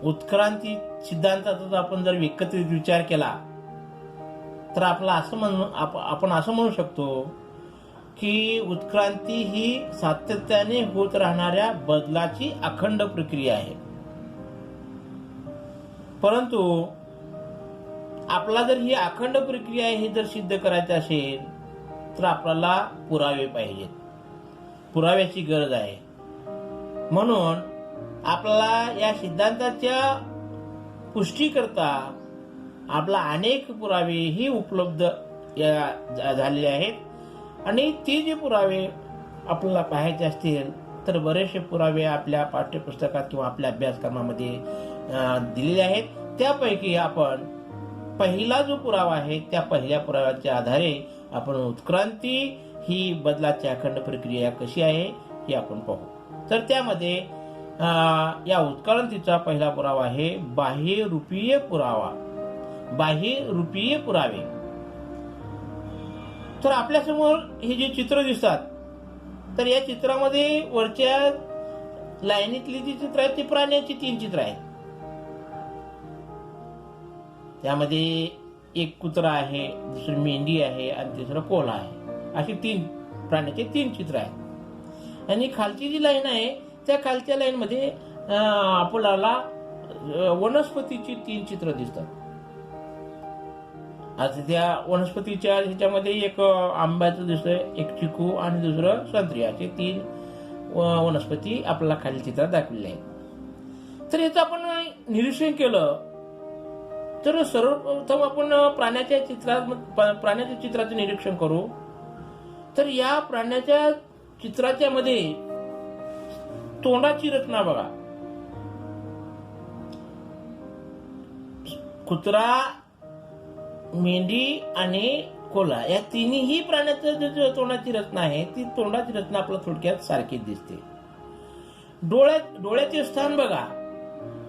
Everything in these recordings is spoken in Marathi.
उत्क्रांती सिद्धांताचा जर आपण जर एकत्रित विचार केला तर आपला आपण असं म्हणू शकतो की उत्क्रांती ही सातत्याने होत राहणाऱ्या बदलाची अखंड प्रक्रिया आहे. परंतु आपला जर ही अखंड प्रक्रिया आहे हे जर सिद्ध करायचं असेल तर आपल्याला पुरावे पाहिजेत, पुराव्याची गरज आहे. म्हणून आपल्याला या सिद्धांताच्या पुष्टीकरता आपला अनेक पुरावेही उपलब्ध झालेले आहेत. आणि ते जे पुरावे आपल्याला पाहायचे असतील तर बरेचसे पुरावे आपल्या पाठ्यपुस्तकात किंवा आपल्या अभ्यासक्रमामध्ये दिलेले आहेत. त्यापैकी आपण पहिला जो पुरावा आहे त्या पहिल्या पुराव्याच्या आधारे आपण उत्क्रांती ही बदलाची अखंड प्रक्रिया कशी आहे हे आपण पाहू. तर त्यामध्ये या उत्क्रांतीचा पहिला पुरावा आहे बाह्यरूपीय पुरावा, बाह्यरूपीय पुरावे. तर आपल्यासमोर हे जे चित्र दिसतात तर या चित्रामध्ये वरच्या लाईनीतली जी चित्र आहेत ती प्राण्यांची 3 चित्र आहेत. त्यामध्ये एक कुत्रा आहे, दुसरी मेंढी आहे आणि तिसरं कोल्हा आहे. अशी 3 प्राण्याचे 3 चित्र आहेत. आणि खालची जी लाईन आहे त्या खालच्या लाईन मध्ये आपल्याला वनस्पतीची 3 चित्र दिसतात. आता त्या वनस्पतीच्या ह्याच्यामध्ये एक आंब्याचं दिसतंय, एक चिकू आणि दुसरं संत्री, असे 3 वनस्पती आपल्याला खाली चित्रात दाखवलेल्या आहेत. तर याचं आपण निरीक्षण केलं तर सर्वप्रथम आपण प्राण्याच्या चित्राचं निरीक्षण करू. तर या प्राण्याच्या चित्राच्या मध्ये तोंडाची रचना बघा. कुत्रा, मेंढी आणि कोल्हा या तिन्ही प्राण्याचं जो तोंडाची रचना आहे ती तोंडाची रचना आपल्याला थोडक्यात सारखीच दिसते. डोळ्याचे स्थान बघा.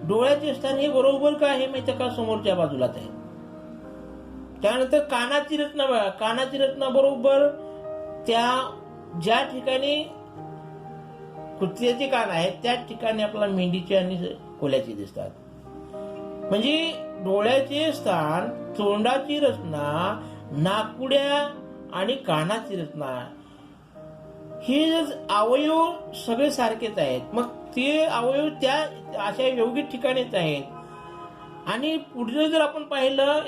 डोळ्याचे स्थान हे बरोबर काय आहे माहिती का, समोरच्या बाजूलाच आहे. त्यानंतर कानाची रचना बघा. कानाची रचना बरोबर त्या ज्या ठिकाणी कुत्र्याचे कान आहेत त्याच ठिकाणी आपल्याला मेंढीचे आणि कोल्ह्याचे दिसतात. म्हणजे डोळ्याचे स्थान, तोंडाची रचना, नाकपुड्या आणि कानाची रचना हे अवयव सगळे सारखेच आहेत. मग ते अवयव त्या अशा योग्य ठिकाणीच आहेत. आणि पुढे जर आपण पाहिलं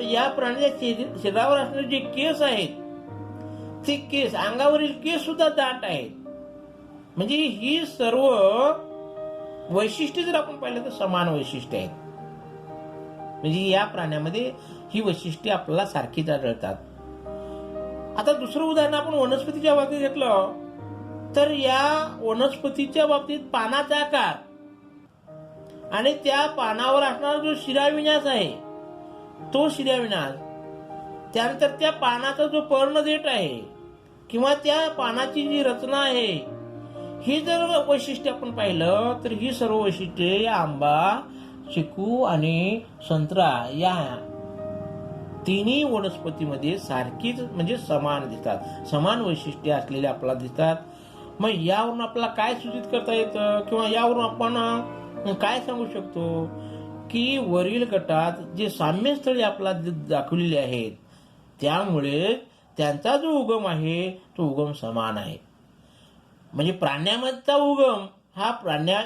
या प्राण्याच्या शरीरावर असणारे जे केस आहेत ते केस, अंगावरील केस सुद्धा दाट आहेत. म्हणजे ही सर्व वैशिष्ट्ये जर आपण पाहिलं तर समान वैशिष्ट्ये आहेत. म्हणजे या प्राण्यामध्ये ही वैशिष्ट्ये आपल्याला सारखीच आढळतात. आता दुसरं उदाहरण आपण वनस्पतीच्या बाबतीत घेतलं तर या वनस्पतीच्या बाबतीत पानाचा आकार आणि त्या पानावर असणारा जो शिराविन्यास आहे तो शिराविन्यास, त्यानंतर त्या पानाचा जो पर्णदेठ आहे किंवा त्या पानाची जी रचना आहे ही जर वैशिष्ट्ये आपण पाहिलं तर ही सर्व वैशिष्ट्ये या आंबा, चिकू आणि संत्रा या तिन्ही वनस्पतीमध्ये सारखीच म्हणजे समान दिसतात, समान वैशिष्ट्ये असलेले आपल्याला दिसतात. मग यावरून आपल्याला काय सूचित करता येतं किंवा यावरून आपण काय सांगू शकतो की वरील गटात जे साम्यस्थळी आपल्याला दाखवलेले आहेत त्यामुळे त्यांचा जो उगम आहे तो उगम समान आहे. म्हणजे प्राण्यामधचा उगम हा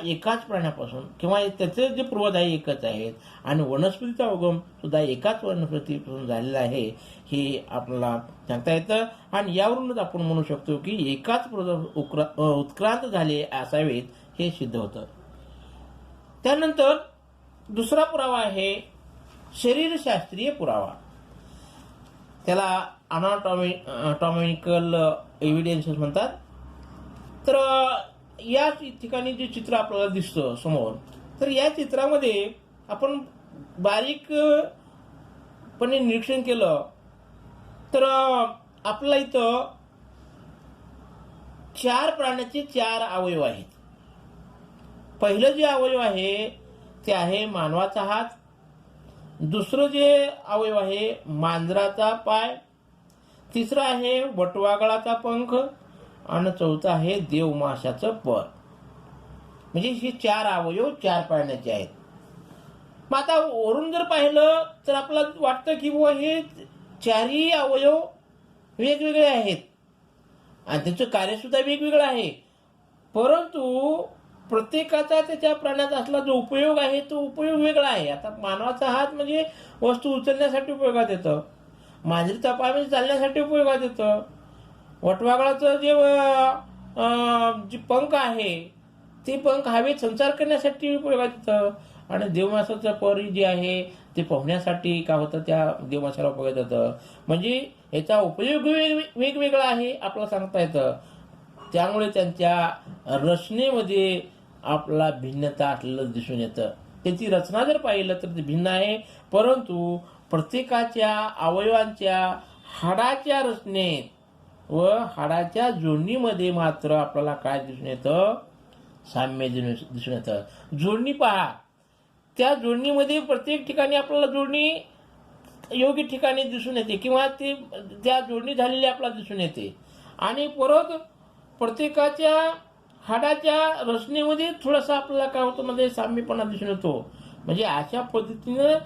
एकाच प्राण्यापासून किंवा त्याचे जे पूर्वज आहे एकच आहेत आणि वनस्पतीचा उगम सुद्धा एकाच वनस्पतीपासून झालेला आहे हे आपल्याला सांगता येतं. आणि यावरूनच आपण म्हणू शकतो की एकाच उत्क्रांत झाले असावेत हे सिद्ध होतं. त्यानंतर दुसरा पुरावा आहे शरीरशास्त्रीय पुरावा. त्याला अनाटॉमिकल एव्हिडन्सेस म्हणतात. तर या ठिकाणी जे चित्र आपल्याला दिसतं समोर, तर या चित्रामध्ये आपण बारीकपणे निरीक्षण केलं तर आपल्याला इथं 4 प्राण्याचे 4 अवयव आहेत. पहिलं जे अवयव आहे ते आहे मानवाचा हात, दुसरं जे अवयव आहे मांजराचा पाय, तिसरं आहे वटवाघळाचा पंख आणि चौथं आहे देवमाशाचं पर. म्हणजे हे 4 अवयव 4 प्राण्याचे आहेत. मग आता वरून जर पाहिलं तर आपल्याला वाटतं की बुवा हे चारही अवयव वेगवेगळे आहेत आणि त्याचं कार्यसुद्धा वेगवेगळं आहे, परंतु प्रत्येकाचा त्याच्या प्राण्यात असला जो उपयोग आहे तो उपयोग वेगळा आहे. आता मानवाचा हात म्हणजे वस्तू उचलण्यासाठी उपयोगात येतं, मांजरीचा पाय म्हणजे चालण्यासाठी उपयोगात येतं, वटवाघळाचं जे पंख आहे ते पंख हवेत संचार करण्यासाठी उपयोगात येतं, आणि देवमासाचं परी जे आहे ते पोहण्यासाठी का होतं त्या देवमासाला उपयोगात येतं. म्हणजे याचा उपयोग वेगवेगळा आहे आपल्याला सांगता येतं. त्यामुळे त्यांच्या रचनेमध्ये आपला भिन्नता असलेलं दिसून येतं. त्याची रचना जर पाहिलं तर ती भिन्न आहे, परंतु प्रत्येकाच्या अवयवांच्या हाडाच्या रचनेत व हाडाच्या जोडणीमध्ये मात्र आपल्याला काय दिसून येतं, साम्य दिसून येतं. जोडणी पहा, त्या जोडणीमध्ये प्रत्येक ठिकाणी आपल्याला जोडणी योग्य ठिकाणी दिसून येते किंवा ते त्या जोडणी झालेली आपल्याला दिसून येते, आणि परत प्रत्येकाच्या हाडाच्या रचनेमध्ये थोडासा आपल्याला काय होतं मध्ये साम्यपणा दिसून येतो. म्हणजे अशा पद्धतीनं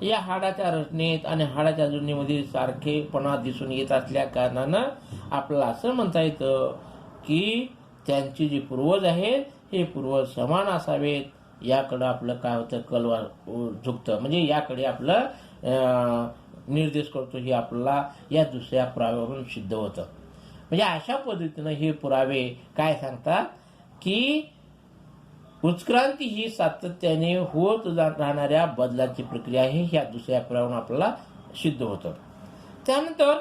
या हाडाच्या रचनेत आणि हाडाच्या जोडणीमध्ये सारखेपणा दिसून येत असल्या कारणानं आपल्याला असं म्हणता येतं की त्यांचे जे पूर्वज आहेत हे पूर्वज समान असावेत. याकडं आपलं काय होतं कल झुकतं, म्हणजे याकडे आपलं निर्देश करतो, हे आपल्याला या दुसऱ्या पुराव्यावरून सिद्ध होतं. म्हणजे अशा पद्धतीनं हे पुरावे काय सांगतात की उत्क्रांती ही सातत्याने होत राहणाऱ्या बदलाची प्रक्रिया आहे, ह्या दुसऱ्या पुराव्यावरून आपल्याला सिद्ध होतं. त्यानंतर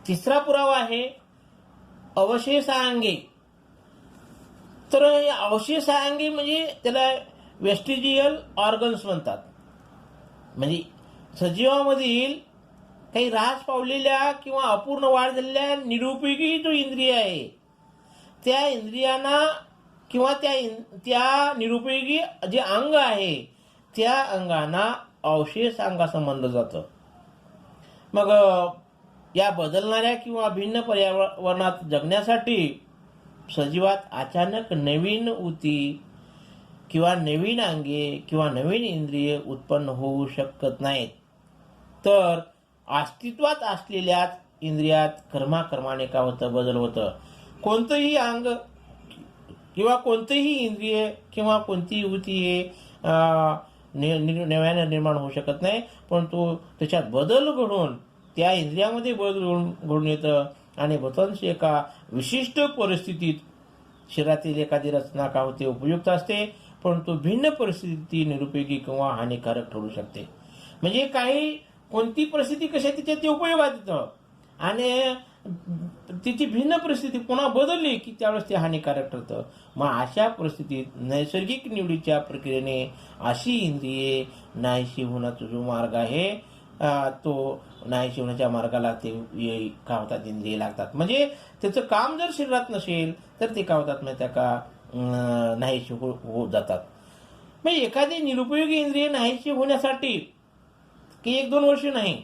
तिसरा पुरावा आहे अवशेषांगे. तर अवशेषांगे म्हणजे त्याला वेस्टिजियल ऑर्गन्स म्हणतात. म्हणजे सजीवामधील काही ऱ्हास पावलेल्या किंवा अपूर्ण वाढ झालेल्या निरुपयोगी जो इंद्रिय आहे त्या इंद्रियांना किंवा त्या निरुपयोगी जे अंग आहे त्या अंगांना अवशेष अंगाचं म्हणलं जातं. मग या बदलणाऱ्या किंवा भिन्न पर्यावरणात जगण्यासाठी सजीवात अचानक नवीन ऊती किंवा नवीन अंगे किंवा नवीन इंद्रिय उत्पन्न होऊ शकत नाहीत, तर अस्तित्वात असलेल्याच इंद्रियात कर्माक्रमाने का होतं बदल होतं. कोणतंही अंग किंवा कोणतेही इंद्रिय किंवा कोणतीही ऊती हे नव्याने निर्माण होऊ शकत नाही, परंतु त्याच्यात बदल घडून त्या इंद्रियामध्ये बदल घडून येतं आणि बहुतांश एका विशिष्ट परिस्थितीत शरीरातील एखादी रचना का होते उपयुक्त असते, परंतु भिन्न परिस्थिती निरुपयोगी किंवा हानिकारक ठरू शकते. म्हणजे कोणती परिस्थिती कशा तिच्या ते उपयोगात येतं आणि तिची भिन्न परिस्थिती पुन्हा बदलली की त्यावेळेस ते हानिकारक ठरतं. मग अशा परिस्थितीत नैसर्गिक निवडीच्या प्रक्रियेने अशी इंद्रिये नाहीशी होण्याचा जो मार्ग आहे तो नाहीशी होण्याच्या मार्गाला ते का होतात इंद्रिय लागतात. म्हणजे त्याचं काम जर शरीरात नसेल तर ते का होतात माहिती का नाहीशी होत जातात. म्हणजे एखादी निरुपयोगी इंद्रिय नाहीशी होण्यासाठी की 1-2 वर्ष नाही,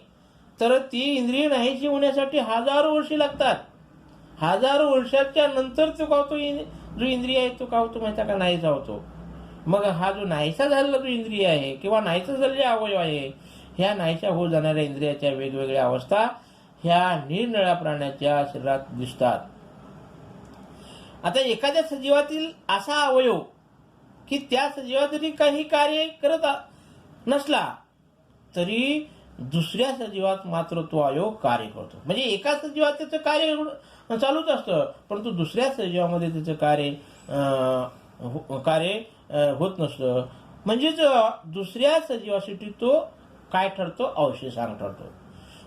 तर ती इंद्रिय नाहीशी होण्यासाठी हजारो वर्षे लागतात. हजारो वर्षाच्या नंतर तो का होतो जो इंद्रिय आहे तो का होतो माहिती का नाहीसा होतो. मग हा जो नाहीसा झालेला जो इंद्रिय आहे किंवा नाहीसा झालेले अवयव आहे ह्या नाहीशा होत जाणाऱ्या इंद्रियाच्या वेगवेगळ्या अवस्था ह्या निरनिळ्या प्राण्याच्या शरीरात दिसतात. आता एखाद्या सजीवातील असा अवयव की त्या सजीवात जरी काही कार्य करत नसला तरी दुसऱ्या सजीवात मात्र तो अवयव कार्य करतो. म्हणजे एका सजीवात त्याचं कार्य चालूच असतं, परंतु दुसऱ्या सजीवामध्ये त्याचं कार्य होत नसतं. म्हणजेच दुसऱ्या सजीवासाठी तो काय ठरतो अवशेषांग ठरतो.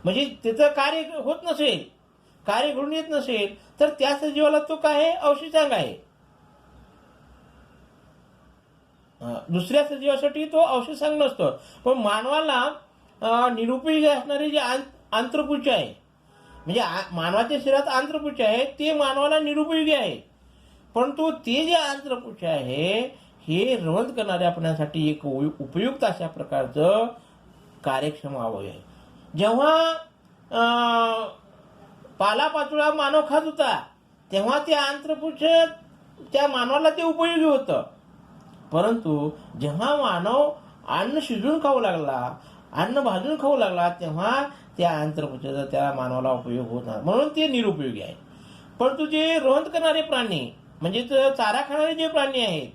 म्हणजे त्याचं कार्य होत नसेल, कार्य घडून येत नसेल तर त्या सजीवाला तो काय आहे अवशेषांग आहे. दुसऱ्या सजीवासाठी तो अवशेषांग नसतो. पण मानवाला निरुपयोगी असणारे जे आंत्रपुच्छ आहे म्हणजे मानवाच्या शरीरात आंत्रपुच्छ आहे ते मानवाला निरुपयोगी आहे, परंतु ते जे आंत्रपुच्छ आहे हे रवंथ करणाऱ्या प्राण्यासाठी एक उपयुक्त अशा प्रकारचं कार्यक्षम अवयव आहे. जेव्हा पालापाचोळा मानव खात होता तेव्हा ते आंत्रपुच्छ त्या मानवाला ते उपयोगी होतं, परंतु जेव्हा मानव अन्न शिजून खाऊ लागला, अन्न भाजून खाऊ लागला, तेव्हा त्या आंत्रपुच्छाचा त्या मानवाला उपयोग होत नाही, म्हणून ते निरुपयोगी आहे. परंतु जे रोहंत करणारे प्राणी म्हणजे चारा खाणारे जे प्राणी आहेत,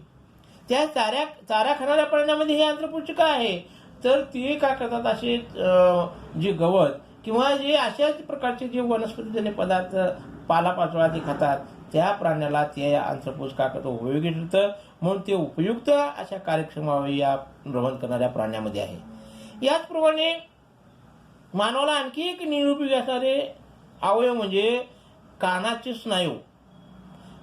त्या चारा खाणाऱ्या प्राण्यामध्ये हे आंत्रपुच्छ काय आहे, तर ते काय करतात, असे जे गवत किंवा जे अशाच प्रकारचे जे वनस्पतीजन्य पदार्थ पालापाचोळा ते खातात, त्या प्राण्याला ते आंत्रपुच्छ काय करतो, उपयोगी ठरतं. म्हणून ते उपयुक्त अशा कार्यक्षम या रोहन करणाऱ्या प्राण्यामध्ये आहे. याचप्रमाणे मानवाला आणखी एक निरुपयोगी असणारे अवयव म्हणजे कानाचे स्नायू.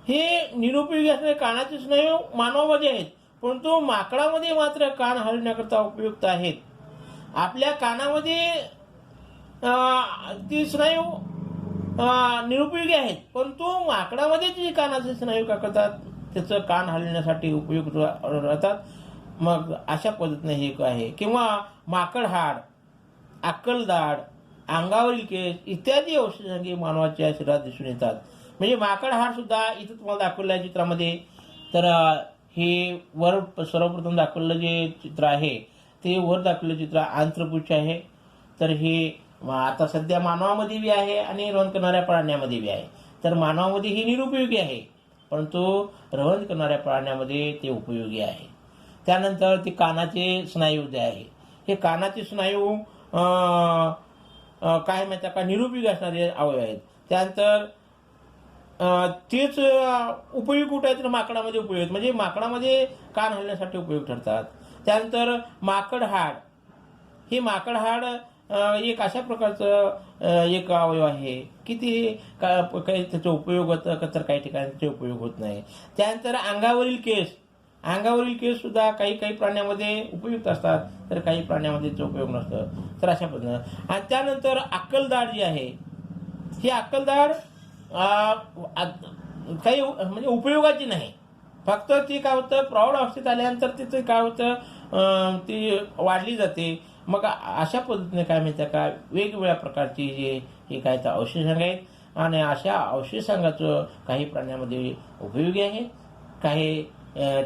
हे निरुपयोगी असणारे कानाचे स्नायू मानवामध्ये आहेत, परंतु माकडामध्ये मात्र कान हलविण्याकरता उपयुक्त आहेत. आपल्या कानामध्ये ती स्नायू निरुपयोगी आहेत, परंतु माकडामध्ये जे कानाचे स्नायू काय करतात, त्याचं कान हलविण्यासाठी उपयुक्त राहतात. मग अशा पद्धतीने हे आहे. किंवा माकड हाड, अक्कलदाढ, अंगावरील केस इत्यादी औषधांगी मानवाच्या शरीरात दिसून येतात. म्हणजे माकड हाड सुद्धा इथं तुम्हाला दाखवलं आहे चित्रामध्ये. तर हे वर सर्वप्रथम दाखवलेलं जे चित्र आहे ते वर दाखवलेलं चित्र आंत्रपुच्छ आहे. तर हे आता सध्या मानवामध्ये बी आहे आणि रवण करणाऱ्या प्राण्यामध्ये बी आहे. तर मानवामध्ये ही निरुपयोगी आहे, परंतु रवण करणाऱ्या प्राण्यामध्ये ते उपयोगी आहे. त्यानंतर ते कानाचे स्नायू जे आहे, हे कानाचे स्नायू काय माहिती का निरुपयोगी असणारे अवयव आहेत. त्यानंतर तेच उपयोग कुठे आहेत तर माकडामध्ये उपयोग आहेत, म्हणजे माकडामध्ये कान हलण्यासाठी उपयोग ठरतात. त्यानंतर माकड हाड, हे माकड हाड एक अशा प्रकारचं एक अवयव आहे की ते काही त्याचा उपयोग होतं तर काही ठिकाणी त्याचे उपयोग होत नाही. त्यानंतर अंगावरील केस, अंगावरील केस सुद्धा काही काही प्राण्यामध्ये उपयुक्त असतात तर काही प्राण्यामध्ये त्याचा उपयोग नसतं. तर अशा पद्धतीनं. आणि त्यानंतर अक्कलदाढ जी आहे, ही अक्कलदाढ काही म्हणजे उपयोगाची नाही, फक्त ती काय होतं प्रौढ अवस्थेत आल्यानंतर तिथे काय होतं ती वाढली जाते. मग अशा पद्धतीने काय माहिती का वेगवेगळ्या प्रकारची जे हे काय तर औषधसंघ आहेत आणि अशा औषधसंघाचं काही प्राण्यामध्ये उपयोगी आहे, काही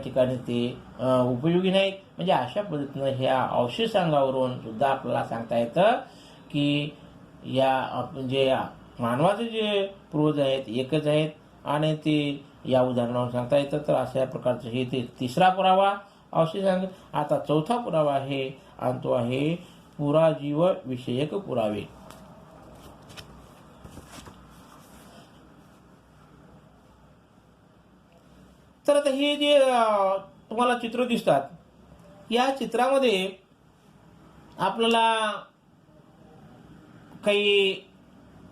ठिकाणी ते उपयोगी नाहीत. म्हणजे अशा पद्धतीनं ह्या औषधसंघावरून सुद्धा आपल्याला सांगता येतं की या म्हणजे मानवाचे जे पूर्वज आहेत एकच आहेत आणि ते या उदाहरणावर सांगता येतं. तर अशा प्रकारचं हे ते तिसरा पुरावा औषधसंघ. आता चौथा पुरावा आहे आणि तो आहे पुराजीव विषयक पुरावे. तर आता हे जे तुम्हाला चित्र दिसतात, या चित्रामध्ये आपल्याला काही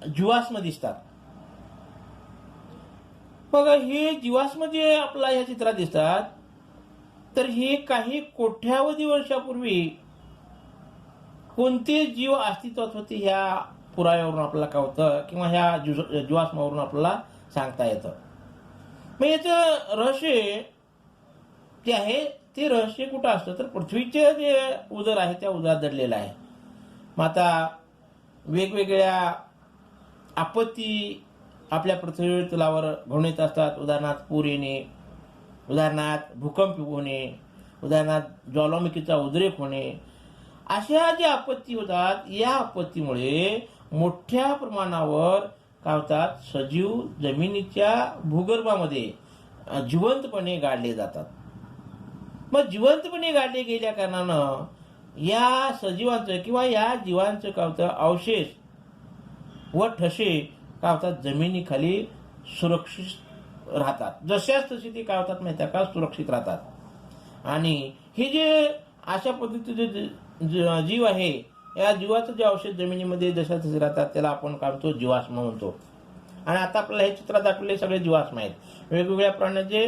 जीवाश्म दिसतात. बघा हे जीवाश्म जे आपल्याला या चित्रात दिसतात, तर हे काही कोट्यावधी वर्षापूर्वी कोणते जीव अस्तित्वात होते ह्या पुराव्यावरून आपल्याला काय होतं किंवा ह्या जीवाश्मावरून आपल्याला सांगता येतं. मग याचं रहस्य जे आहे ते रहस्य कुठं असतं तर पृथ्वीचे जे उदर आहे त्या उदरात दडलेलं आहे. मग आता वेगवेगळ्या आपत्ती आपल्या पृथ्वी तलावर घडून येत असतात. उदाहरणार्थ पूर येणे, उदाहरणार्थ भूकंप होणे, उदाहरणार्थ ज्वालामुखीचा उद्रेक होणे, अशा ज्या आपत्ती होतात या आपत्तीमुळे मोठ्या प्रमाणावर काय होतात सजीव जमिनीच्या भूगर्भामध्ये जिवंतपणे गाडले जातात. मग जिवंतपणे गाडले गेल्या कारणानं या सजीवांचं किंवा या जीवांचं काय होतं अवशेष व ठसे काय होतात जमिनीखाली सुरक्षित राहतात. जशाच तशी ते काय होतात माहिती का सुरक्षित राहतात. आणि हे जे अशा पद्धतीचे जीव आहे या जीवाचं जे अवशेष जमिनीमध्ये जशा तसे राहतात त्याला आपण काय म्हणतो जीवाश्म म्हणतो. आणि आता आपल्याला हे चित्रात दाखवले सगळे जीवाश्म आहेत. वेगवेगळ्या प्राण्याचे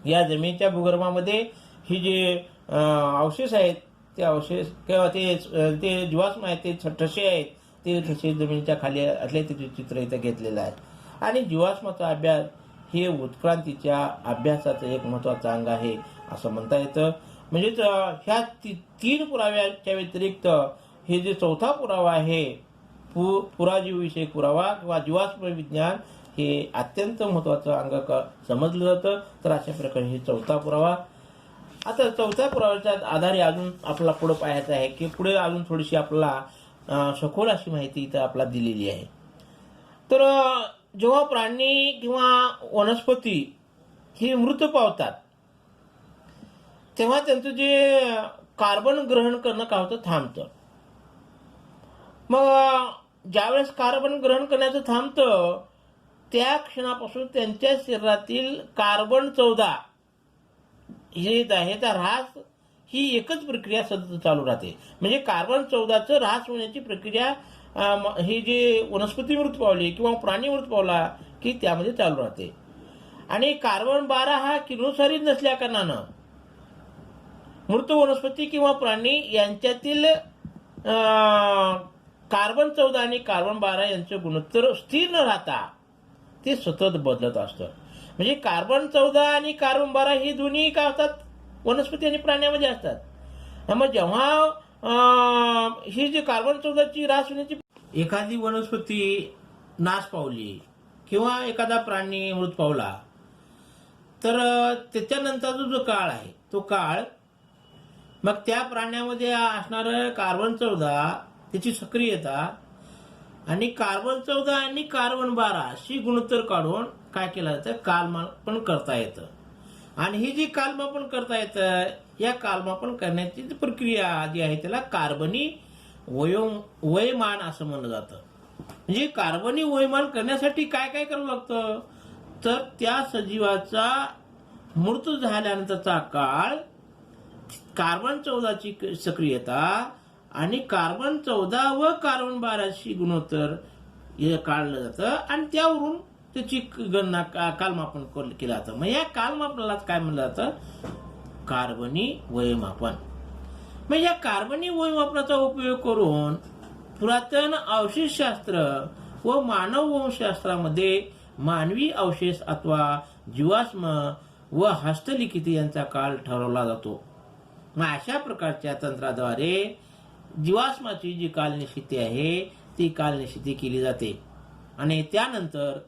या जमिनीच्या भूगर्भामध्ये ही जे अवशेष आहेत ते अवशेष किंवा ते जीवाश्म आहेत ते ठसे आहेत ते ठसे जमिनीच्या खाली असले ते चित्र इथं घेतलेलं आहे. आणि जीवाश्माचा अभ्यास हे उत्क्रांतीच्या अभ्यासाचं एक महत्त्वाचं अंग आहे असं म्हणता येतं. म्हणजेच ह्या तीन पुराव्याच्या व्यतिरिक्त हे जे चौथा पुरावा आहे पुराजीवविषयक पुरावा किंवा जीवाश्म विज्ञान हे अत्यंत महत्त्वाचं अंग समजलं जातं. तर अशा प्रकारे हे चौथा पुरावा आता चौथ्या पुराव्याच्या आधारे अजून आपला पुढे पाहायचं आहे की पुढे अजून थोडीशी आपला सखोल अशी माहिती इथं आपला दिलेली आहे. तर जेव्हा प्राणी किंवा वनस्पती ही मृत पावतात तेव्हा त्यांचं जे कार्बन ग्रहण करणं काय होतं थांबतं. मग ज्यावेळेस कार्बन ग्रहण करण्याचं थांबतं त्या क्षणापासून त्यांच्या शरीरातील कार्बन 14 हे ह्याचा ऱ्हास ही एकच प्रक्रिया सतत चालू राहते. म्हणजे कार्बन 14चं ऱ्हास होण्याची प्रक्रिया ही जी वनस्पती मृत पावली किंवा प्राणी मृत पावला की त्यामध्ये चालू राहते. आणि कार्बन 12 हा किरणोत्सारी नसल्या कारणानं मृत वनस्पती किंवा प्राणी यांच्यातील कार्बन 14 आणि कार्बन 12 यांचं गुणोत्तर स्थिर न राहता ते सतत बदलत असतं. म्हणजे कार्बन 14 आणि कार्बन 12 ही दोन्ही काय होतात वनस्पती आणि प्राण्यामध्ये असतात. मग जेव्हा ही जी कार्बन 14ची ऱ्हास होण्याची एखादी वनस्पती नाश पावली किंवा एखादा प्राणी मृत पावला तर त्याच्यानंतरचा जो काळ आहे तो काळ मग त्या प्राण्यामध्ये असणारं कार्बन 14 त्याची सक्रियता आणि कार्बन 14 आणि कार्बन 12 अशी गुणोत्तर काढून काय केलं जातं कालमापन करता येतं. आणि ही जी कालमापन करता येतं या कालमापन करण्याची प्रक्रिया जी आहे त्याला कार्बनी वयमान असं म्हणलं जातं. म्हणजे कार्बनी वयमान करण्यासाठी काय काय करावं लागतं तर त्या सजीवाचा मृत झाल्यानंतरचा काळ कार्बन 14ची सक्रियता आणि कार्बन 14 व कार्बन 12ची गुणोत्तर हे काढलं जातं आणि त्यावरून त्याची गणना कालमापन केलं जातं. मग या कालमापनालाच काय म्हणलं जातं कार्बनी वयमापन. मग या कार्बनी वयमापनाचा उपयोग करून पुरातन अवशेषशास्त्र व मानव वंशशास्त्रामध्ये मानवी अवशेष अथवा जीवाश्म व हस्तलिखित यांचा काळ ठरवला जातो. मग अशा प्रकारच्या तंत्राद्वारे जीवाश्माची जी कालनिश्चिती आहे ती कालनिश्चिती केली जाते आणि त्यानंतर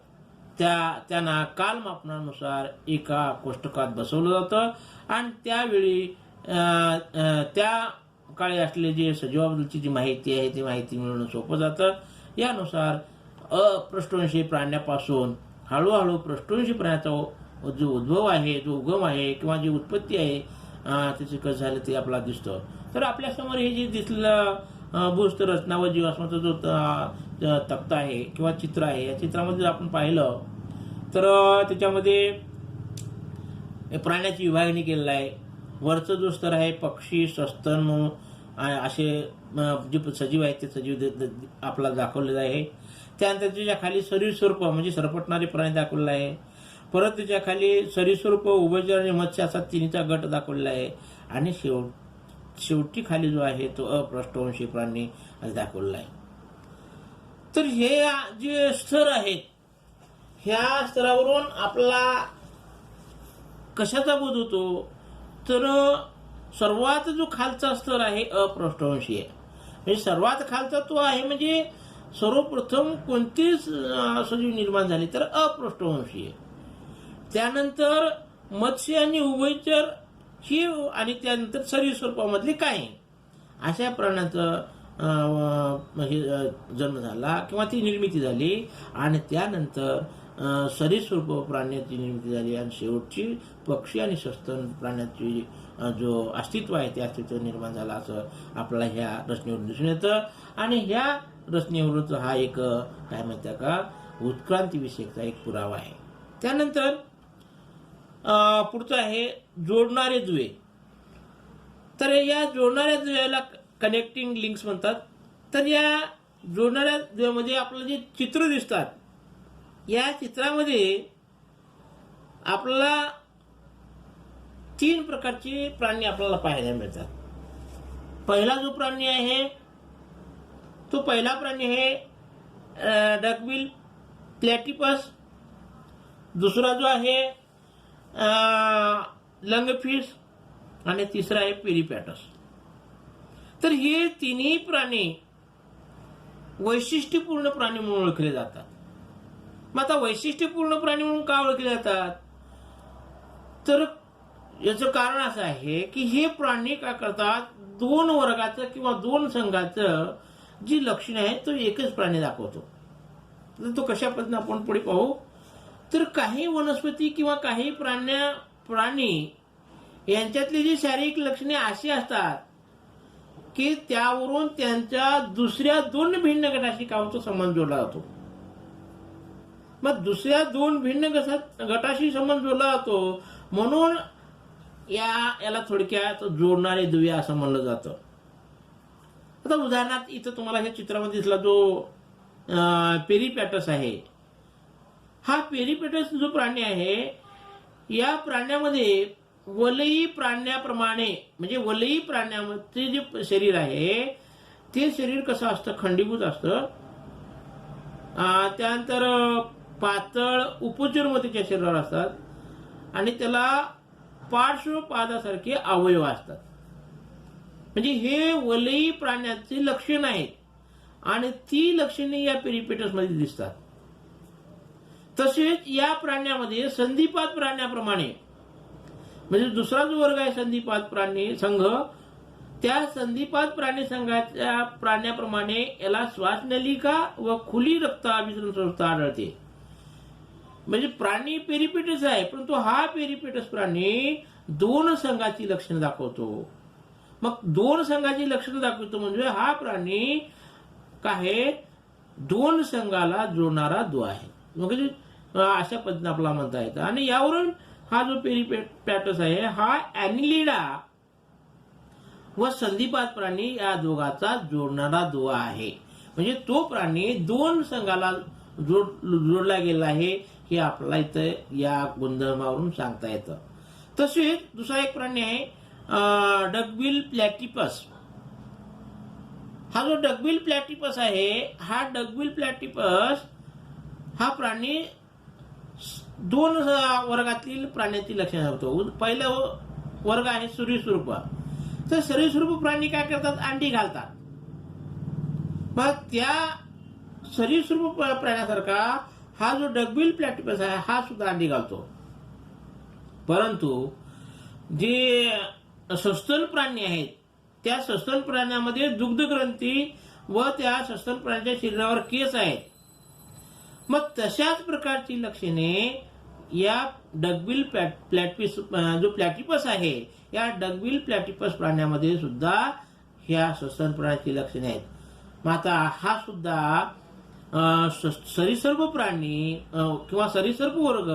त्यांना कालमापनानुसार एका कोष्टकात बसवलं जातं आणि त्यावेळी त्या काळी असलेली जी सजीवाबद्दलची जी माहिती आहे ती माहिती मिळवणं सोपं जातं. यानुसार अपृष्ठवंशी प्राण्यापासून हळूहळू पृष्ठवंशी प्राण्याचा जो उद्भव आहे जो उगम आहे किंवा जी उत्पत्ती आहे त्याची कसं झालं ते आपल्याला दिसतं. तर आपल्यासमोर हे जे दिसलेलं भूस्थ रचना व जीवाश्माचा जो तक्ता आहे किंवा चित्र आहे या चित्रामध्ये जर आपण पाहिलं तर त्याच्यामध्ये प्राण्याची विभागणी केलेली आहे. वरचं जो स्तर आहे पक्षी सस्तन असे जे सजीव आहेत ते सजीव आपला दाखवलेला आहे. त्यानंतर त्याच्या खाली सरीसृप म्हणजे सरपटणारे प्राणी दाखवलेला आहे. परत त्याच्या खाली सरीसृप उभयचर आणि मत्स्य असा तिन्हीचा गट दाखवलेला आहे आणि शेवटी खाली जो आहे तो अपृष्ठवंशी प्राणी दाखवलेला आहे. तर हे जे स्तर आहेत ह्या स्तरावरून आपला कशाचा बोध होतो तर सर्वात जो खालचा स्तर आहे अपृष्ठवंशी आहे. म्हणजे सर्वात खालचा तो आहे म्हणजे सर्वप्रथम कोणतीच सजीव निर्माण झाली तर अपृष्ठवंशी आहे. त्यानंतर मत्स्य आणि उभयचर ही आणि त्यानंतर सरीसृपामधली काही अशा प्राण्याचा जन्म झाला किंवा ती निर्मिती झाली आणि त्यानंतर सरीसृप प्राण्याची निर्मिती झाली आणि शेवटची पक्षी आणि सस्तन प्राण्याची जो अस्तित्व आहे ते अस्तित्व निर्माण झालं असं आपल्याला ह्या रचनेवरून दिसून येतं. आणि ह्या रचनेवरून हा एक काय म्हणतात का उत्क्रांती विषयीचा एक पुरावा आहे. त्यानंतर पुढचं आहे जोडणारे दुवे. तर या जोडणाऱ्या दुव्याला कनेक्टिंग लिंक्स म्हणतात. तर या जोडणाऱ्या दुव्यामध्ये आपल्याला जे चित्र दिसतात या चित्रामध्ये आपल्याला 3 प्रकारचे प्राणी आपल्याला पाहायला मिळतात. पहिला जो प्राणी आहे तो पहिला प्राणी आहे डकबिल प्लॅटिपस. दुसरा जो आहे लंगफिश आणि तिसरा आहे पेरिपॅटस. तर हे तिन्ही प्राणी वैशिष्ट्यपूर्ण प्राणी म्हणून ओळखले जातात. मग आता वैशिष्ट्यपूर्ण प्राणी म्हणून का ओळखले जातात तर याचं कारण असं आहे की हे प्राणी काय करतात, दोन वर्गाचं किंवा दोन संघाचं जी लक्षणे आहेत तो एकच प्राणी दाखवतो. तर तो कशा पद्धतीने आपण पुढे पाहू. तर काही वनस्पती किंवा काही प्राणी यांच्यातली जी शारीरिक लक्षणे अशी असतात की त्यावरून त्यांच्या दुसऱ्या दोन भिन्न गटाशी काय होतो, संबंध जोडला जातो. मग दुसऱ्या दोन भिन्न गटाशी संबंध जोडला जातो म्हणून याला थोडक्यात जोडणारे दुवे असं म्हणलं जातं. आता उदाहरणार्थ इथं तुम्हाला हे चित्रामध्ये दिसला जो पेरिपॅटस आहे, हा पेरिपॅटस जो प्राणी आहे या प्राण्यामध्ये वलयी प्राण्याप्रमाणे म्हणजे वलयी प्राण्यामध्ये जे शरीर आहे ते शरीर कसं असतं, खंडीभूत असतं. त्यानंतर पातळ उपचर्मतेच्या शरीरावर असतात आणि त्याला पार्श्वपादासारखे अवयव असतात. म्हणजे हे वलयी प्राण्याची लक्षण आहेत आणि ती लक्षणे या पेरिपेटस मध्ये दिसतात. तसेच या प्राण्यामध्ये संधिपात प्राण्याप्रमाणे म्हणजे दुसरा जो वर्ग आहे संधिपात प्राणी संघ, त्या संधिपात प्राणी संघाच्या प्राण्याप्रमाणे याला श्वासनलिका व खुली रक्ताभिसरण संस्था आढळते. म्हणजे प्राणी पेरिपेटस आहे परंतु हा पेरिपेटस प्राणी दोन संघाची लक्षणं दाखवतो. मग दोन संघाची लक्षणं दाखवतो म्हणजे हा प्राणी काय दोन संघाला जोडणारा दुवा आहे. म्हणजे अशा पद्धतीने आपल्याला म्हणता येतं. आणि यावरून हा जो पेरिपॅटस आहे हा ॲनिलिडा व संधिपात प्राणी या दोघाचा जोडणारा दुवा आहे. म्हणजे तो प्राणी दोन संघाला जोडला गेला आहे हे आपल्याला इथं या गुणधर्मावरून सांगता येतं. तसेच दुसरा एक प्राणी आहे डकबिल प्लॅटिपस. हा जो डकबिल प्लॅटिपस आहे हा डकबिल प्लॅटिपस हा प्राणी दोन वर्गातील प्राण्याची लक्षणे दाखवतो. पहिला वर्ग आहे सरीसृप. तर सरीसृप प्राणी काय करतात, अंडी घालतात. मग त्या सरीसृप प्राण्यासारखा हा जो डकबिल प्लॅटिपस आहे हा सुद्धा अंडी घालतो. परंतु जे सस्तन प्राणी आहेत त्या सस्तन प्राण्यामध्ये दुग्ध ग्रंथी व त्या सस्तन प्राण्याच्या शरीरावर केस आहेत. मग तशाच प्रकारची लक्षणे या डकबिल जो प्लॅटिपस आहे या डकबिल प्लॅटिपस प्राण्यामध्ये सुद्धा ह्या सस्तन प्राण्याची लक्षणे आहेत. मग आता हा सुद्धा सरीसर्प प्राणी किंवा सरीसर्प वर्ग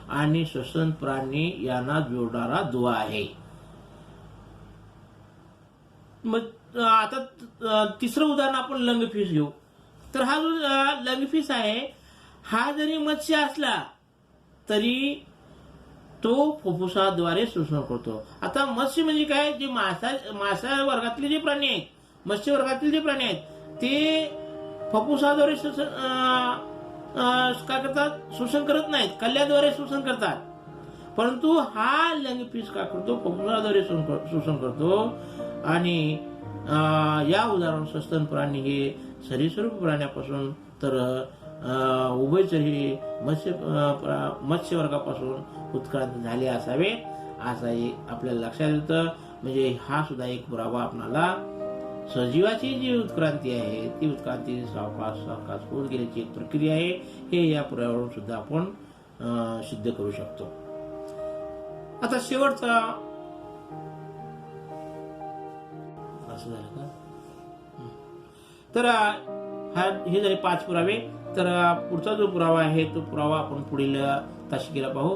आणि सस्तन प्राणी यांना जोडणारा दुवा आहे. मग आता तिसरं उदाहरण आपण लंगफिश घेऊ. तर हा जो लंगफिश आहे हा जरी मत्स्य असला तरी तो फुफ्फुसाद्वारे श्वसन करतो. आता मत्स्य म्हणजे काय, जे मासा वर्गातले जे प्राणी आहेत, मत्स्य वर्गातील जे प्राणी आहेत ते फुफ्फुसाद्वारे काय करतात, श्वसन करत नाहीत, कल्ल्याद्वारे श्वसन करतात. परंतु हा लंगफिश काय करतो, फुफ्फुसाद्वारे श्वसन करतो. आणि या उदाहरण सस्तन प्राणी हे सरीसृप प्राण्यापासून तर उभयचरी मत्स्य वर्गापासून उत्क्रांत झाले असावे असंही आपल्याला लक्षात येतं. म्हणजे हा सुद्धा एक पुरावा आपल्याला सजीवाची जी उत्क्रांती आहे ती उत्क्रांती सावकाश होत गेल्याची एक प्रक्रिया आहे हे या पुराव्यावरून सुद्धा आपण सिद्ध करू शकतो. आता शेवटचा असं झालं का, तर हे झाले 5 पुरावे. तर पुढचा जो पुरावा आहे तो पुरावा आपण पुढील तासिकेला पाहू.